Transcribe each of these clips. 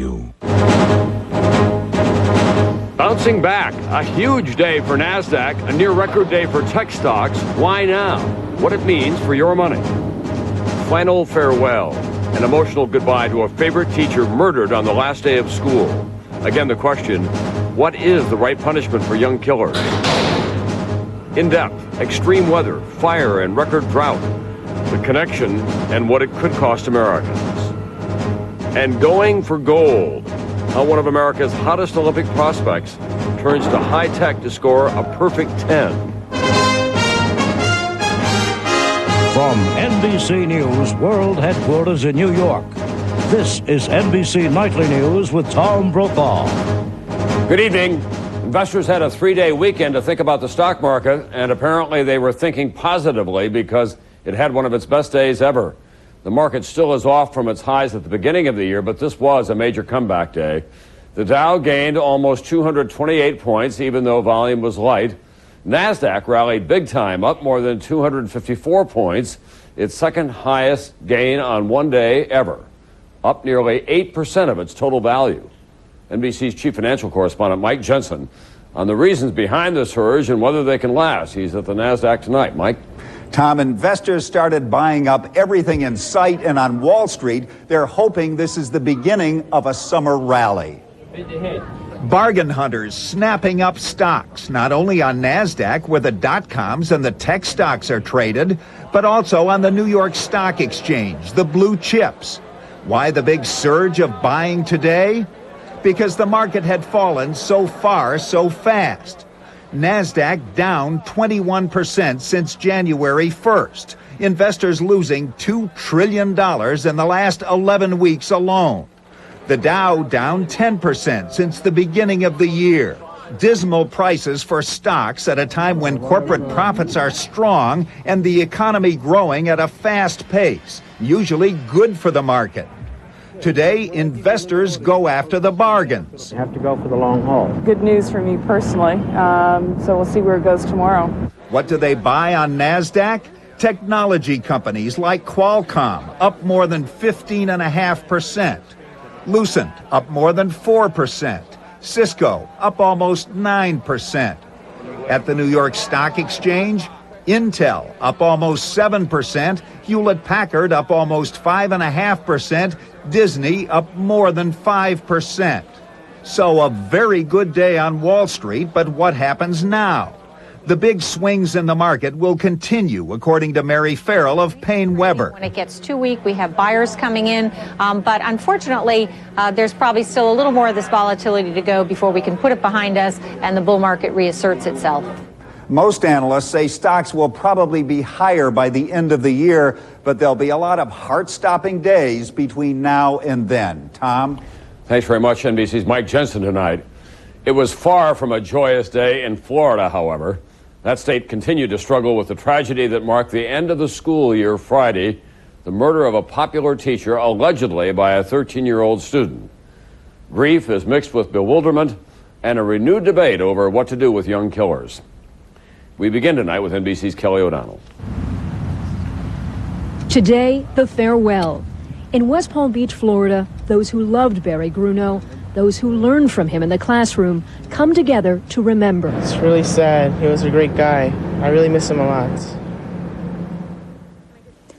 you. Bouncing back, a huge day for NASDAQ, a near record day for tech stocks. Why now? What it means for your money. Final farewell, an emotional goodbye to a favorite teacher murdered on the last day of school. Again, the question, what is the right punishment for young killers? In depth, extreme weather, fire, and record drought. The connection and what it could cost Americans. And going for gold. How one of America's hottest Olympic prospects turns to high tech to score a perfect 10. From NBC News World Headquarters in New York, this is NBC Nightly News with Tom Brokaw. Good evening. Investors had a 3-day weekend to think about the stock market, and apparently they were thinking positively because it had one of its best days ever. The market still is off from its highs at the beginning of the year, but this was a major comeback day. The Dow gained almost 228 points, even though volume was light. NASDAQ rallied big time, up more than 254 points, its second highest gain on one day ever, up nearly 8% of its total value. NBC's chief financial correspondent Mike Jensen on the reasons behind this surge and whether they can last. He's at the NASDAQ tonight. Mike? Tom, investors started buying up everything in sight, and on Wall Street, they're hoping this is the beginning of a summer rally. Bargain hunters snapping up stocks, not only on NASDAQ, where the dot-coms and the tech stocks are traded, but also on the New York Stock Exchange, the blue chips. Why the big surge of buying today? Because the market had fallen so far so fast. NASDAQ down 21% since January 1st. Investors losing $2 trillion in the last 11 weeks alone. The Dow down 10% since the beginning of the year. Dismal prices for stocks at a time when corporate profits are strong and the economy growing at a fast pace, usually good for the market. Today, investors go after the bargains. You have to go for the long haul. Good news for me personally, so we'll see where it goes tomorrow. What do they buy on NASDAQ? Technology companies like Qualcomm, up more than 15.5%. Lucent, up more than 4%. Cisco, up almost 9%. At the New York Stock Exchange, Intel, up almost 7%. Hewlett-Packard, up almost 5.5%. Disney, up more than 5%. So a very good day on Wall Street, but what happens now? The big swings in the market will continue, according to Mary Farrell of Payne Weber. When it gets too weak, we have buyers coming in, but unfortunately, there's probably still a little more of this volatility to go before we can put it behind us and the bull market reasserts itself. Most analysts say stocks will probably be higher by the end of the year, but there'll be a lot of heart-stopping days between now and then. Tom? Thanks very much, NBC's Mike Jensen tonight. It was far from a joyous day in Florida, however. That state continued to struggle with the tragedy that marked the end of the school year Friday, the murder of a popular teacher, allegedly by a 13-year-old student. Grief is mixed with bewilderment and a renewed debate over what to do with young killers. We begin tonight with NBC's Kelly O'Donnell. Today, the farewell. In West Palm Beach, Florida, those who loved Barry Grunow, those who learned from him in the classroom, come together to remember. It's really sad. He was a great guy. I really miss him a lot.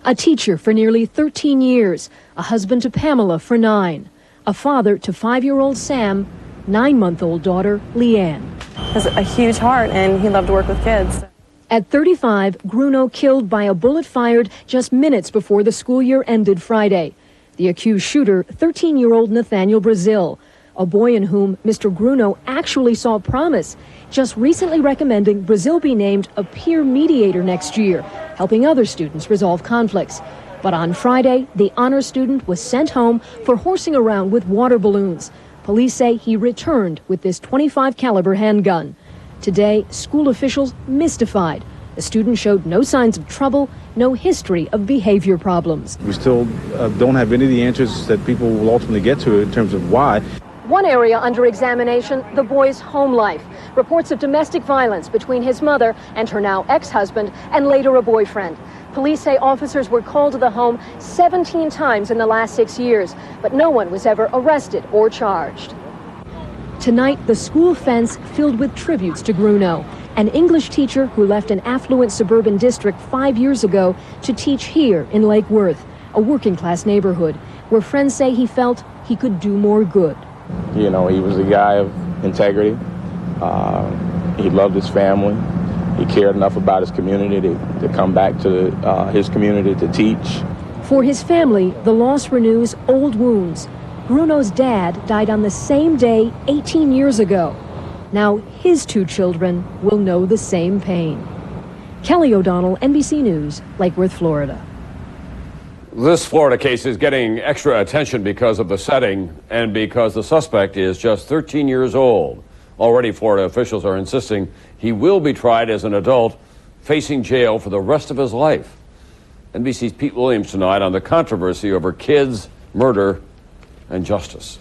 A teacher for nearly 13 years, a husband to Pamela for 9, a father to 5-year-old Sam, 9-month-old daughter Leanne. He has a huge heart, and he loved to work with kids. At 35, Grunow killed by a bullet fired just minutes before the school year ended Friday. The accused shooter, 13-year-old Nathaniel Brazil, a boy in whom Mr. Grunow actually saw promise, just recently recommending Brazil be named a peer mediator next year, helping other students resolve conflicts. But on Friday, the honor student was sent home for horsing around with water balloons. Police say he returned with this .25 caliber handgun. Today, school officials mystified. The student showed no signs of trouble, no history of behavior problems. We still don't have any of the answers that people will ultimately get to in terms of why. One area under examination, the boy's home life. Reports of domestic violence between his mother and her now ex-husband and later a boyfriend. Police say officers were called to the home 17 times in the last 6 years, but no one was ever arrested or charged. Tonight, the school fence filled with tributes to Grunow, an English teacher who left an affluent suburban district 5 years ago to teach here in Lake Worth, a working-class neighborhood, where friends say he felt he could do more good. You know, he was a guy of integrity. He loved his family. He cared enough about his community to come back to his community to teach. For his family, the loss renews old wounds. Grunow's dad died on the same day 18 years ago. Now his 2 children will know the same pain. Kelly O'Donnell, NBC News, Lake Worth, Florida. This Florida case is getting extra attention because of the setting and because the suspect is just 13 years old. Already, Florida officials are insisting he will be tried as an adult, facing jail for the rest of his life. NBC's Pete Williams tonight on the controversy over kids, murder, and justice.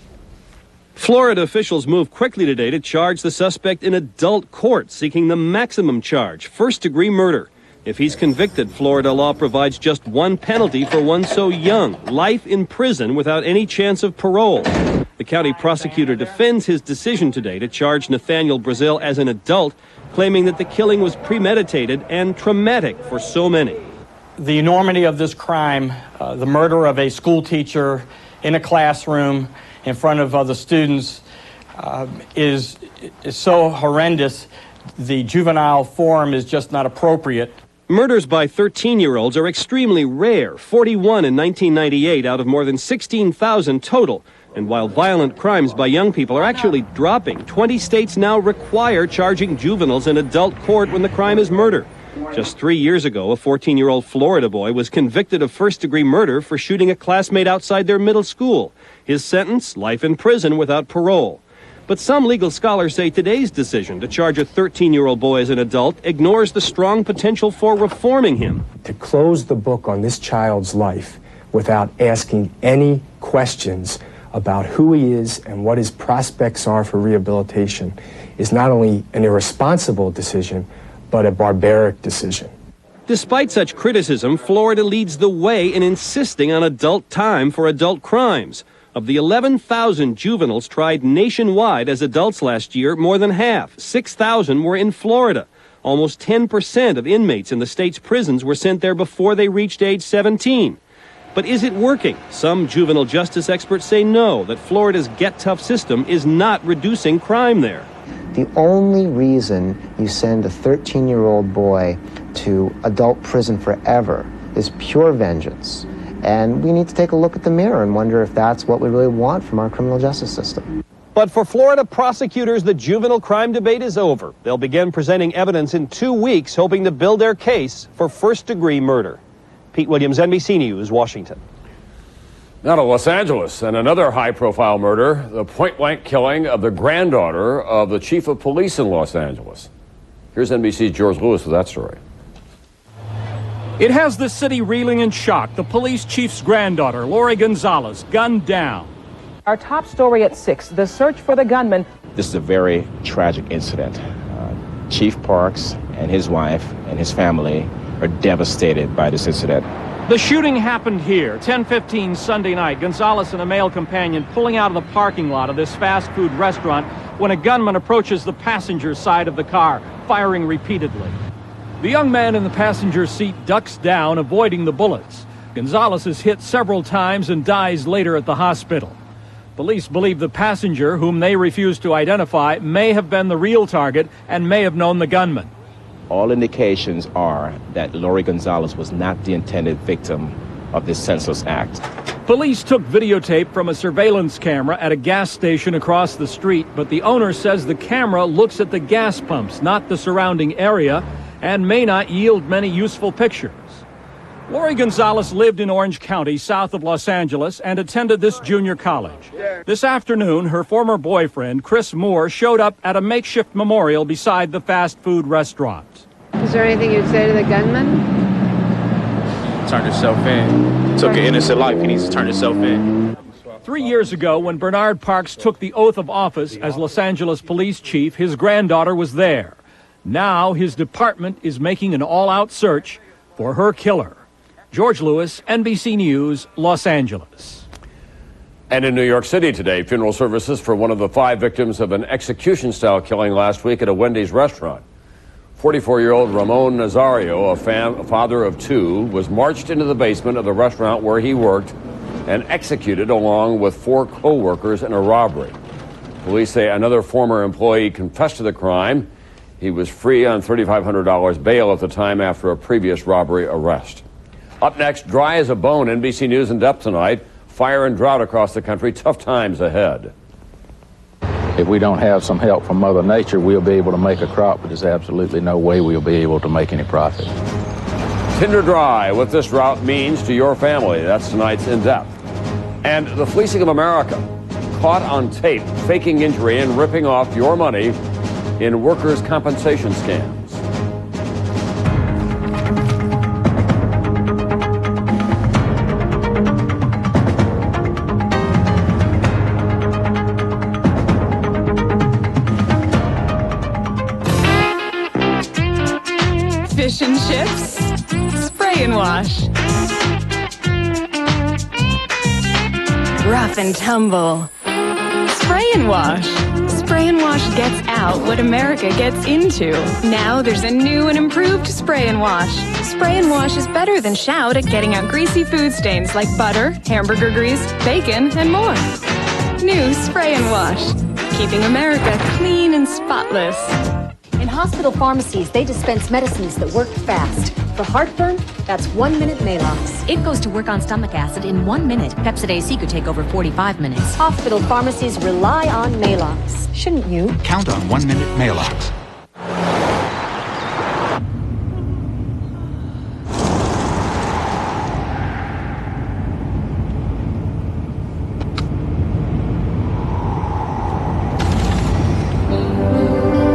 Florida officials moved quickly today to charge the suspect in adult court, seeking the maximum charge, first-degree murder. If he's convicted, Florida law provides just one penalty for one so young: life in prison without any chance of parole. The county prosecutor defends his decision today to charge Nathaniel Brazil as an adult, claiming that the killing was premeditated and traumatic for so many. The enormity of this crime, the murder of a school teacher in a classroom in front of other students, is so horrendous. The juvenile form is just not appropriate. Murders by 13-year-olds are extremely rare, 41 in 1998 out of more than 16,000 total. And while violent crimes by young people are actually dropping, 20 states now require charging juveniles in adult court when the crime is murder. Just 3 years ago, a 14-year-old Florida boy was convicted of first-degree murder for shooting a classmate outside their middle school. His sentence, life in prison without parole. But some legal scholars say today's decision to charge a 13-year-old boy as an adult ignores the strong potential for reforming him. To close the book on this child's life without asking any questions about who he is and what his prospects are for rehabilitation is not only an irresponsible decision, but a barbaric decision. Despite such criticism, Florida leads the way in insisting on adult time for adult crimes. Of the 11,000 juveniles tried nationwide as adults last year, more than half, 6,000, were in Florida. Almost 10% of inmates in the state's prisons were sent there before they reached age 17. But is it working? Some juvenile justice experts say no, that Florida's Get Tough system is not reducing crime there. The only reason you send a 13-year-old boy to adult prison forever is pure vengeance. And we need to take a look at the mirror and wonder if that's what we really want from our criminal justice system. But for Florida prosecutors, the juvenile crime debate is over. They'll begin presenting evidence in 2 weeks, hoping to build their case for first-degree murder. Pete Williams, NBC News, Washington. Now to Los Angeles and another high-profile murder, the point-blank killing of the granddaughter of the chief of police in Los Angeles. Here's NBC's George Lewis with that story. It has the city reeling in shock. The police chief's granddaughter, Lori Gonzalez, gunned down. Our top story at 6, the search for the gunman. This is a very tragic incident. Chief Parks and his wife and his family are devastated by this incident. The shooting happened here, 10:15 Sunday night. Gonzalez and a male companion pulling out of the parking lot of this fast food restaurant when a gunman approaches the passenger side of the car, firing repeatedly. The young man in the passenger seat ducks down, avoiding the bullets. Gonzalez is hit several times and dies later at the hospital. Police believe the passenger, whom they refuse to identify, may have been the real target and may have known the gunman. All indications are that Lori Gonzalez was not the intended victim of this senseless act. Police took videotape from a surveillance camera at a gas station across the street, but the owner says the camera looks at the gas pumps, not the surrounding area, and may not yield many useful pictures. Lori Gonzalez lived in Orange County, south of Los Angeles, and attended this junior college. This afternoon, her former boyfriend, Chris Moore, showed up at a makeshift memorial beside the fast food restaurant. Is there anything you'd say to the gunman? Turn yourself in. Took an innocent life. He needs to turn himself in. 3 years ago, when Bernard Parks took the oath of office as Los Angeles police chief, his granddaughter was there. Now his department is making an all-out search for her killer. George Lewis, NBC News, Los Angeles. And in New York City today, funeral services for one of the 5 victims of an execution-style killing last week at a Wendy's restaurant. 44-year-old Ramon Nazario, a father of 2, was marched into the basement of the restaurant where he worked and executed along with 4 co-workers in a robbery. Police say another former employee confessed to the crime. He was free on $3,500 bail at the time after a previous robbery arrest. Up next, dry as a bone. NBC News in depth tonight. Fire and drought across the country. Tough times ahead. If we don't have some help from Mother Nature, we'll be able to make a crop, but there's absolutely no way we'll be able to make any profit. Tinder dry, what this drought means to your family. That's tonight's In Depth. And the fleecing of America, caught on tape, faking injury and ripping off your money in workers' compensation scams. Fish and chips, spray and wash. Rough and tumble, spray and wash. Spray and wash gets out what America gets into. Now there's a new and improved spray and wash. Spray and wash is better than shout at getting out greasy food stains like butter, hamburger grease, bacon, and more. New spray and wash, keeping America clean and spotless. In hospital pharmacies, they dispense medicines that work fast. For heartburn, that's 1 minute Malox. It goes to work on stomach acid in 1 minute. Pepsid AC could take over 45 minutes. Hospital pharmacies rely on Malox. Shouldn't you? Count on 1 minute Malox.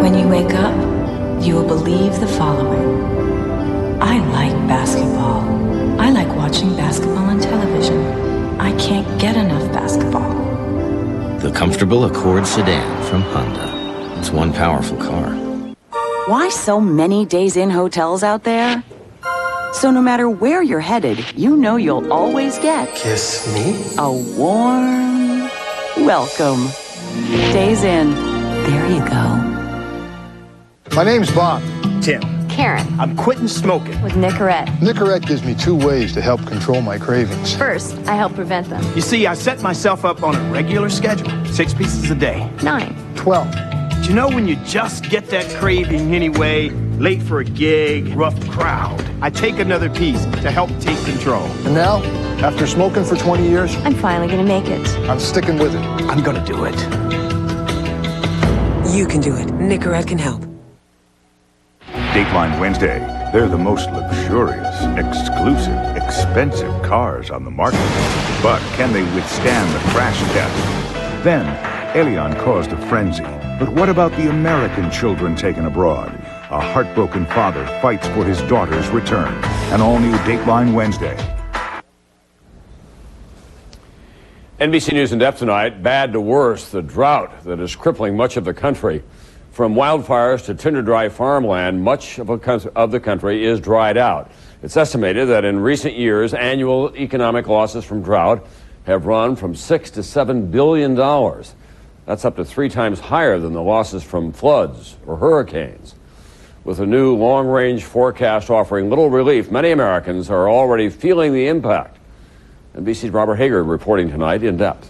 When you wake up, you will believe the following. I like basketball. I like watching basketball on television. I can't get enough basketball. The comfortable Accord sedan from Honda. It's one powerful car. Why so many days-in hotels out there? So no matter where you're headed, you know you'll always get... Kiss me? A warm welcome. Days Inn. There you go. My name's Bob. Tim. Karen. I'm quitting smoking. With Nicorette. Nicorette gives me 2 ways to help control my cravings. First, I help prevent them. You see, I set myself up on a regular schedule. 6 pieces a day. 9. 12. But you know when you just get that craving anyway, late for a gig, rough crowd, I take another piece to help take control. And now, after smoking for 20 years, I'm finally gonna make it. I'm sticking with it. I'm gonna do it. You can do it. Nicorette can help. Dateline Wednesday. They're the most luxurious, exclusive, expensive cars on the market. But can they withstand the crash test? Then, Elion caused a frenzy. But what about the American children taken abroad? A heartbroken father fights for his daughter's return. An all-new Dateline Wednesday. NBC News in depth tonight. Bad to worse, the drought that is crippling much of the country. From wildfires to tinder-dry farmland, much of the country is dried out. It's estimated that in recent years, annual economic losses from drought have run from $6 to $7 billion. That's up to 3 times higher than the losses from floods or hurricanes. With a new long-range forecast offering little relief, many Americans are already feeling the impact. NBC's Robert Hager reporting tonight in depth.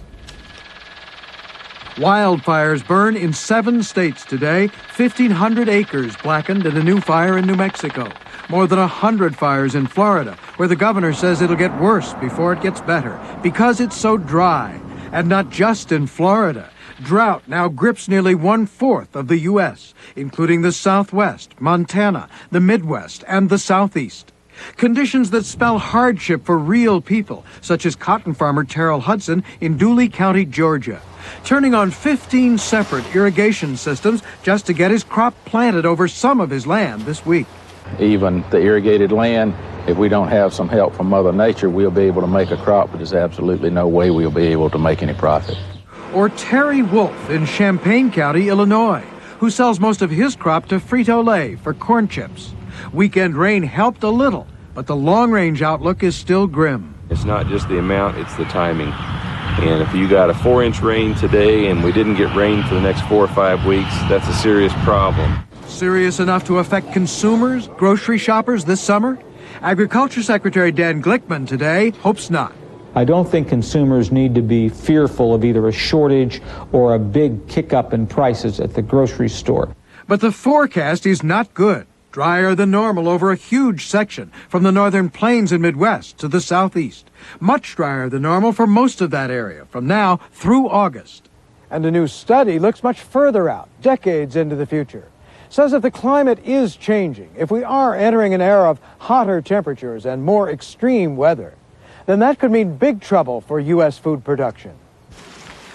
Wildfires burn in 7 states today. 1,500 acres blackened in a new fire in New Mexico. More than 100 fires in Florida, where the governor says it'll get worse before it gets better because it's so dry. And not just in Florida. Drought now grips nearly 1/4 of the U.S., including the Southwest, Montana, the Midwest, and the Southeast. Conditions that spell hardship for real people, such as cotton farmer Terrell Hudson in Dooley County, Georgia, turning on 15 separate irrigation systems just to get his crop planted over some of his land this week. Even the irrigated land If we don't have some help from Mother Nature, we'll be able to make a crop, but there's absolutely no way we'll be able to make any profit. Or Terry Wolf in Champaign County, Illinois, who sells most of his crop to Frito-Lay for corn chips. Weekend rain helped a little, but the long-range outlook is still grim. It's not just the amount, it's the timing. And if you got a 4-inch rain today and we didn't get rain for the next 4 or 5 weeks, that's a serious problem. Serious enough to affect consumers, grocery shoppers this summer? Agriculture Secretary Dan Glickman today hopes not. I don't think consumers need to be fearful of either a shortage or a big kick-up in prices at the grocery store. But the forecast is not good. Drier than normal over a huge section from the northern plains and Midwest to the southeast. Much drier than normal for most of that area from now through August. And a new study looks much further out, decades into the future. Says if the climate is changing, if we are entering an era of hotter temperatures and more extreme weather, then that could mean big trouble for U.S. food production.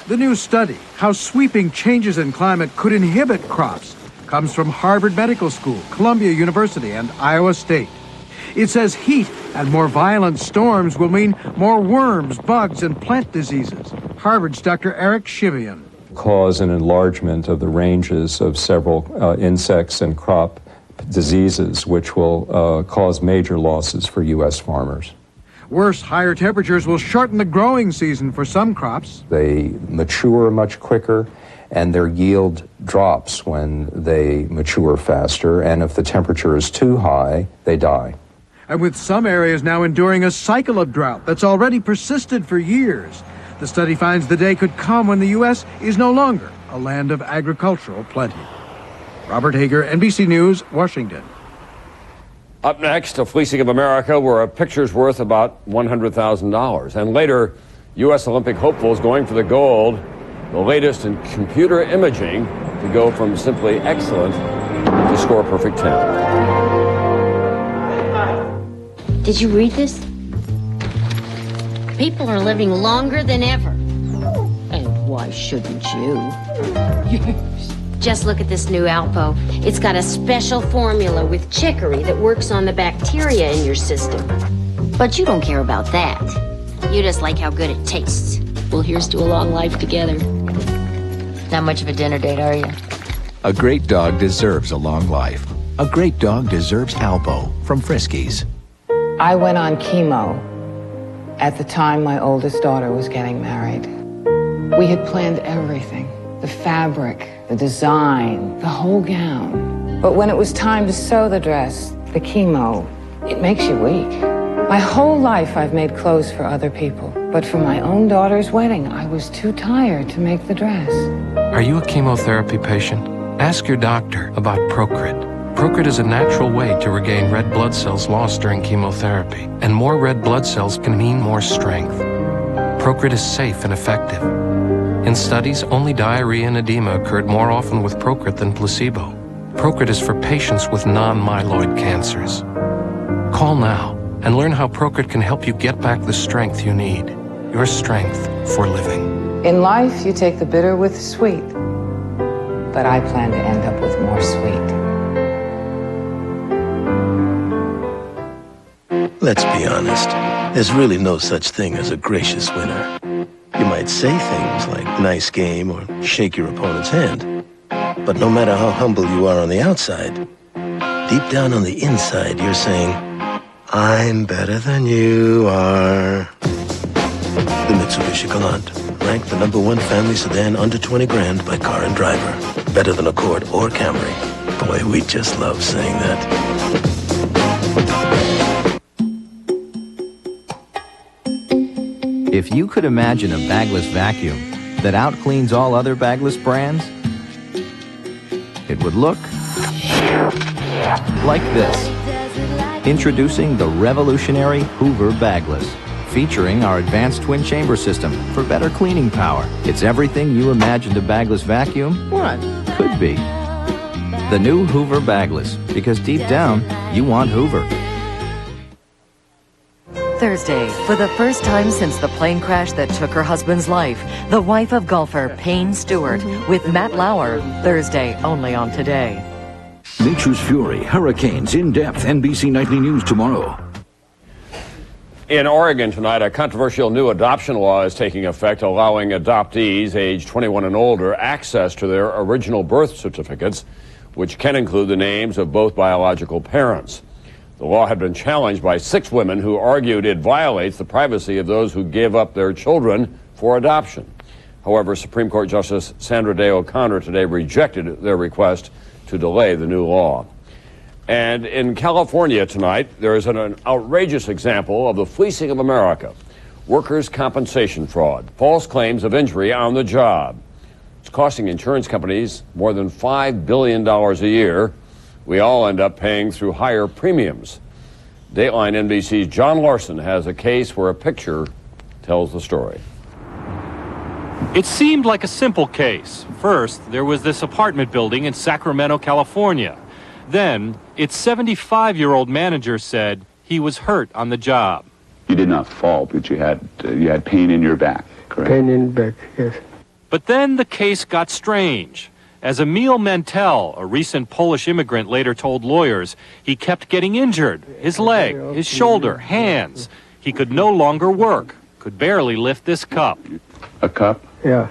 The new study, how sweeping changes in climate could inhibit crops, comes from Harvard Medical School, Columbia University, and Iowa State. It says heat and more violent storms will mean more worms, bugs, and plant diseases. Harvard's Dr. Eric Shivian. Cause an enlargement of the ranges of several insects and crop diseases, which will cause major losses for U.S. farmers. Worse, higher temperatures will shorten the growing season for some crops. They mature much quicker, and their yield drops when they mature faster, and if the temperature is too high, they die. And with some areas now enduring a cycle of drought that's already persisted for years, the study finds the day could come when the U.S. is no longer a land of agricultural plenty. Robert Hager, NBC News, Washington. Up next, a fleecing of America where a picture's worth about $100,000. And later, U.S. Olympic hopefuls going for the gold. The latest in computer imaging to go from simply excellent to score perfect 10. Did you read this? People are living longer than ever. And why shouldn't you? Just look at this new Alpo. It's got a special formula with chicory that works on the bacteria in your system. But you don't care about that. You just like how good it tastes. Well, here's to a long life together. Not much of a dinner date, are you? A great dog deserves a long life. A great dog deserves Alpo from Friskies. I went on chemo at the time my oldest daughter was getting married. We had planned everything. The fabric, the design, the whole gown. But when it was time to sew the dress, the chemo, it makes you weak. My whole life I've made clothes for other people. But for my own daughter's wedding, I was too tired to make the dress. Are you a chemotherapy patient? Ask your doctor about Procrit. Procrit is a natural way to regain red blood cells lost during chemotherapy. And more red blood cells can mean more strength. Procrit is safe and effective. In studies, only diarrhea and edema occurred more often with Procrit than placebo. Procrit is for patients with non-myeloid cancers. Call now and learn how Procrit can help you get back the strength you need. Your strength for living. In life, you take the bitter with the sweet. But I plan to end up with more sweet. Let's be honest. There's really no such thing as a gracious winner. You might say things like nice game or shake your opponent's hand. But no matter how humble you are on the outside, deep down on the inside, you're saying, I'm better than you are. The Mitsubishi Galant, ranked the #1 family sedan under 20 grand by Car and Driver. Better than Accord or Camry. Boy, we just love saying that. If you could imagine a bagless vacuum that outcleans all other bagless brands, it would look like this. Introducing the revolutionary Hoover Bagless, featuring our advanced twin chamber system for better cleaning power. It's everything you imagined a bagless vacuum could be. The new Hoover Bagless, because deep down, you want Hoover. Thursday, for the first time since the plane crash that took her husband's life, the wife of golfer Payne Stewart with Matt Lauer. Thursday, only on Today. Nature's Fury, Hurricanes, In-Depth, NBC Nightly News tomorrow. In Oregon tonight, a controversial new adoption law is taking effect, allowing adoptees aged 21 and older access to their original birth certificates, which can include the names of both biological parents. The law had been challenged by 6 women who argued it violates the privacy of those who gave up their children for adoption. However, Supreme Court Justice Sandra Day O'Connor today rejected their request to delay the new law. And in California tonight, there is an outrageous example of the fleecing of America. Workers' compensation fraud, false claims of injury on the job. It's costing insurance companies more than $5 billion a year. We all end up paying through higher premiums. Dateline NBC's John Larson has a case where a picture tells the story. It seemed like a simple case. First, there was this apartment building in Sacramento, California. Then, its 75-year-old manager said he was hurt on the job. You did not fall, but you had pain in your back, correct? Pain in the back, yes. But then the case got strange. As Emil Mentel, a recent Polish immigrant, later told lawyers, he kept getting injured. His leg, his shoulder, hands. He could no longer work, could barely lift this cup. A cup? Yeah.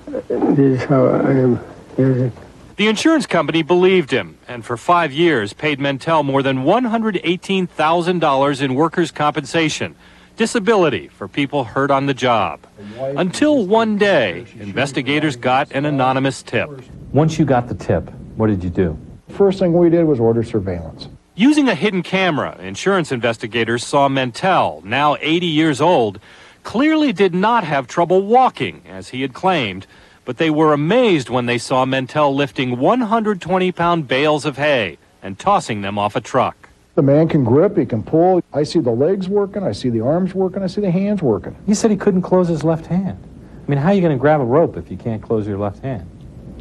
This is how I am using. The insurance company believed him, and for 5 years paid Mentel more than $118,000 in workers' compensation, disability for people hurt on the job. Until one day, investigators got an anonymous tip. Once you got the tip, what did you do? First thing we did was order surveillance. Using a hidden camera, insurance investigators saw Mentel, now 80 years old, clearly did not have trouble walking, as he had claimed, but they were amazed when they saw Mentel lifting 120-pound bales of hay and tossing them off a truck. The man can grip, he can pull. I see the legs working, I see the arms working, I see the hands working. You said he couldn't close his left hand. I mean, how are you going to grab a rope if you can't close your left hand?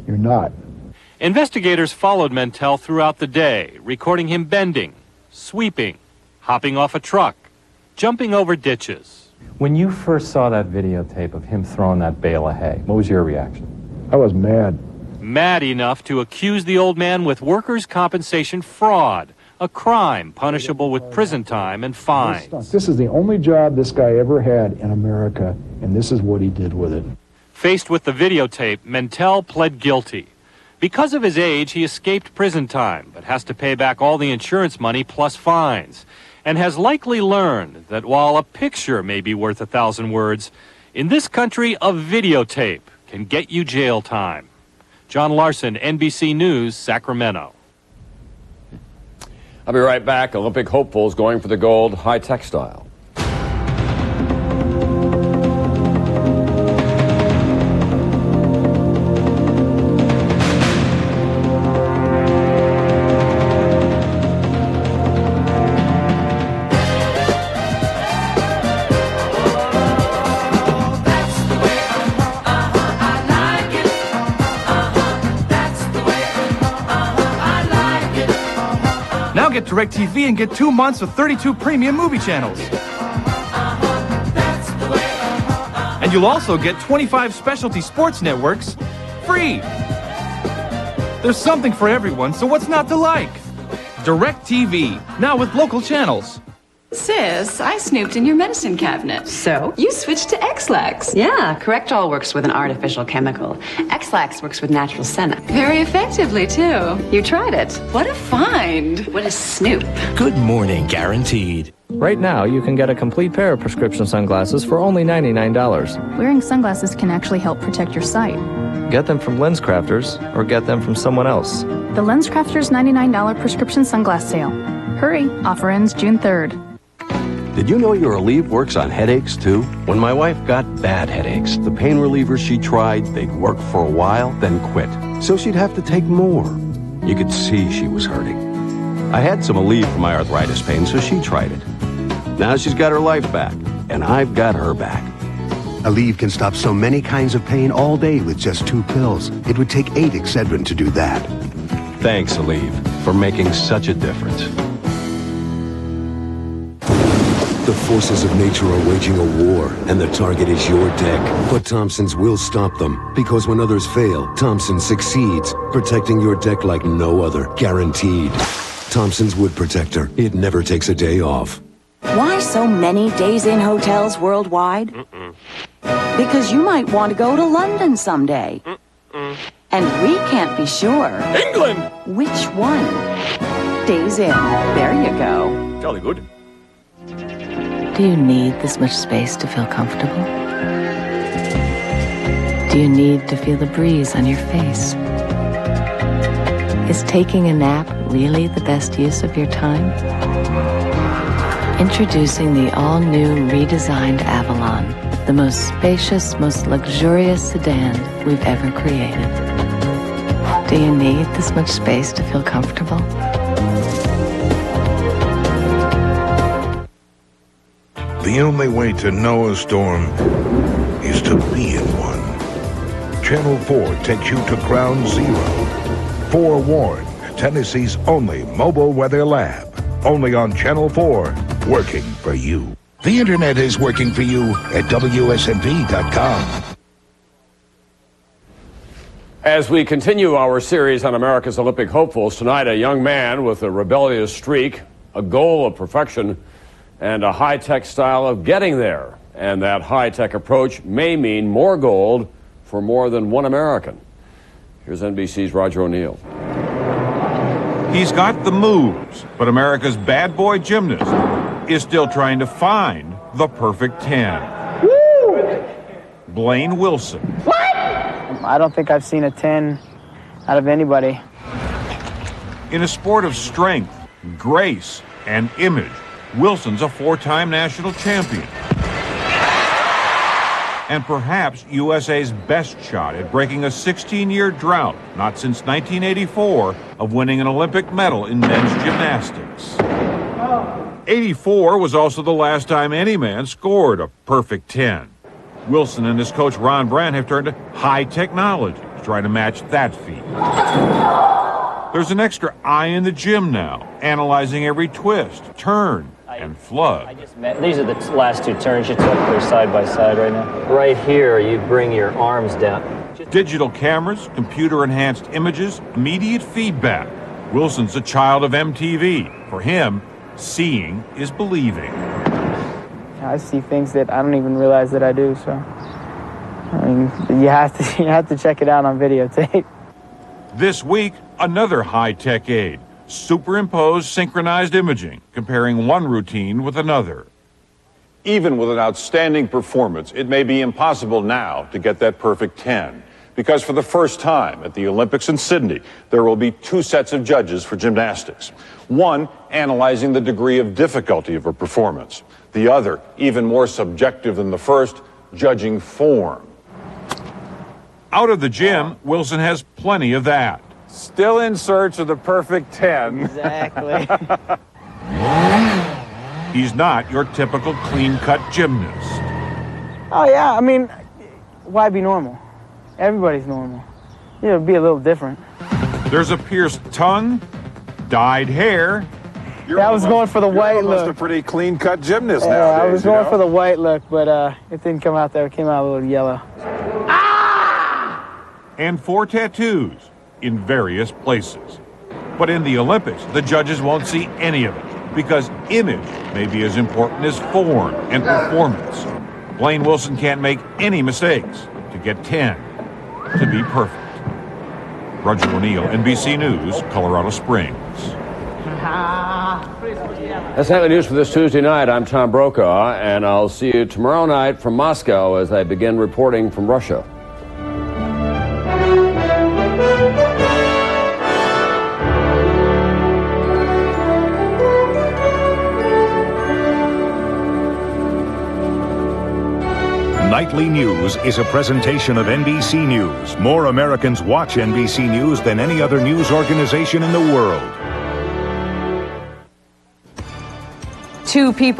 You're not. Investigators followed Mentel throughout the day, recording him bending, sweeping, hopping off a truck, jumping over ditches. When you first saw that videotape of him throwing that bale of hay, what was your reaction? I was mad. Mad enough to accuse the old man with workers' compensation fraud, a crime punishable with prison time and fines. This is the only job this guy ever had in America, and this is what he did with it. Faced with the videotape, Mentel pled guilty. Because of his age, he escaped prison time, but has to pay back all the insurance money plus fines, and has likely learned that while a picture may be worth 1,000 words, in this country, a videotape can get you jail time. John Larson, NBC News, Sacramento. I'll be right back. Olympic hopefuls going for the gold, high textile. Get DirecTV and get 2 months of 32 premium movie channels. And you'll also get 25 specialty sports networks free. There's something for everyone, so what's not to like? DirecTV, now with local channels. Sis, I snooped in your medicine cabinet. So? You switched to X-Lax. Yeah, Correctol works with an artificial chemical. X-Lax works with natural senna. Very effectively, too. You tried it. What a find. What a snoop. Good morning, guaranteed. Right now, you can get a complete pair of prescription sunglasses for only $99. Wearing sunglasses can actually help protect your sight. Get them from Lens Crafters or get them from someone else. The Lens Crafters $99 prescription sunglass sale. Hurry, offer ends June 3rd. Did you know your Aleve works on headaches, too? When my wife got bad headaches, the pain relievers she tried, they'd work for a while, then quit. So she'd have to take more. You could see she was hurting. I had some Aleve for my arthritis pain, so she tried it. Now she's got her life back, and I've got her back. Aleve can stop so many kinds of pain all day with just 2 pills. It would take 8 Excedrin to do that. Thanks, Aleve, for making such a difference. The forces of nature are waging a war, and the target is your deck. But Thompson's will stop them, because when others fail, Thompson succeeds, protecting your deck like no other, guaranteed. Thompson's Wood Protector. It never takes a day off. Why so many days-in hotels worldwide? Because you might want to go to London someday. And we can't be sure. England! Which one? Days in. There you go. Jolly good. Do you need this much space to feel comfortable? Do you need to feel the breeze on your face? Is taking a nap really the best use of your time? Introducing the all-new redesigned Avalon, the most spacious, most luxurious sedan we've ever created. Do you need this much space to feel comfortable? The only way to know a storm is to be in one. Channel 4 takes you to ground zero. Forewarned, Tennessee's only mobile weather lab. Only on Channel 4, working for you. The internet is working for you at WSMV.com. As we continue our series on America's Olympic hopefuls, tonight a young man with a rebellious streak, a goal of perfection, and a high-tech style of getting there. And that high-tech approach may mean more gold for more than one American. Here's NBC's Roger O'Neill. He's got the moves, but America's bad boy gymnast is still trying to find the perfect 10. Woo! Blaine Wilson. What? I don't think I've seen a 10 out of anybody. In a sport of strength, grace, and image, Wilson's a four-time national champion. And perhaps USA's best shot at breaking a 16-year drought, not since 1984, of winning an Olympic medal in men's gymnastics. 84 was also the last time any man scored a perfect 10. Wilson and his coach Ron Brandt have turned to high technology to try to match that feat. There's an extra eye in the gym now, analyzing every twist, turn, and flood. These are the last two turns you took. They're side by side right now. Right here, you bring your arms down. Digital cameras, computer-enhanced images, immediate feedback. Wilson's a child of MTV. For him, seeing is believing. I see things that I don't even realize that I do, so I mean, you have to check it out on videotape. This week, another high-tech aid. Superimposed synchronized imaging, comparing one routine with another. Even with an outstanding performance, it may be impossible now to get that perfect 10. Because for the first time at the Olympics in Sydney, there will be two sets of judges for gymnastics. One analyzing the degree of difficulty of a performance. The other, even more subjective than the first, judging form. Out of the gym, Wilson has plenty of that. Still in search of the perfect 10. Exactly. He's not your typical clean-cut gymnast. Oh, yeah, I mean, why be normal? Everybody's normal. You know, be a little different. There's a pierced tongue, dyed hair. I was going for the white look. You're a pretty clean-cut gymnast nowadays. I was going for the the white look, but it didn't come out there. It came out a little yellow. And 4 tattoos in various places. But in the Olympics, the judges won't see any of it because image may be as important as form and performance. Blaine Wilson can't make any mistakes to get 10 to be perfect. Roger O'Neill, NBC News, Colorado Springs. That's Nightly News for this Tuesday night. I'm Tom Brokaw, and I'll see you tomorrow night from Moscow as I begin reporting from Russia. Nightly News is a presentation of NBC News. More Americans watch NBC News than any other news organization in the world. 2 people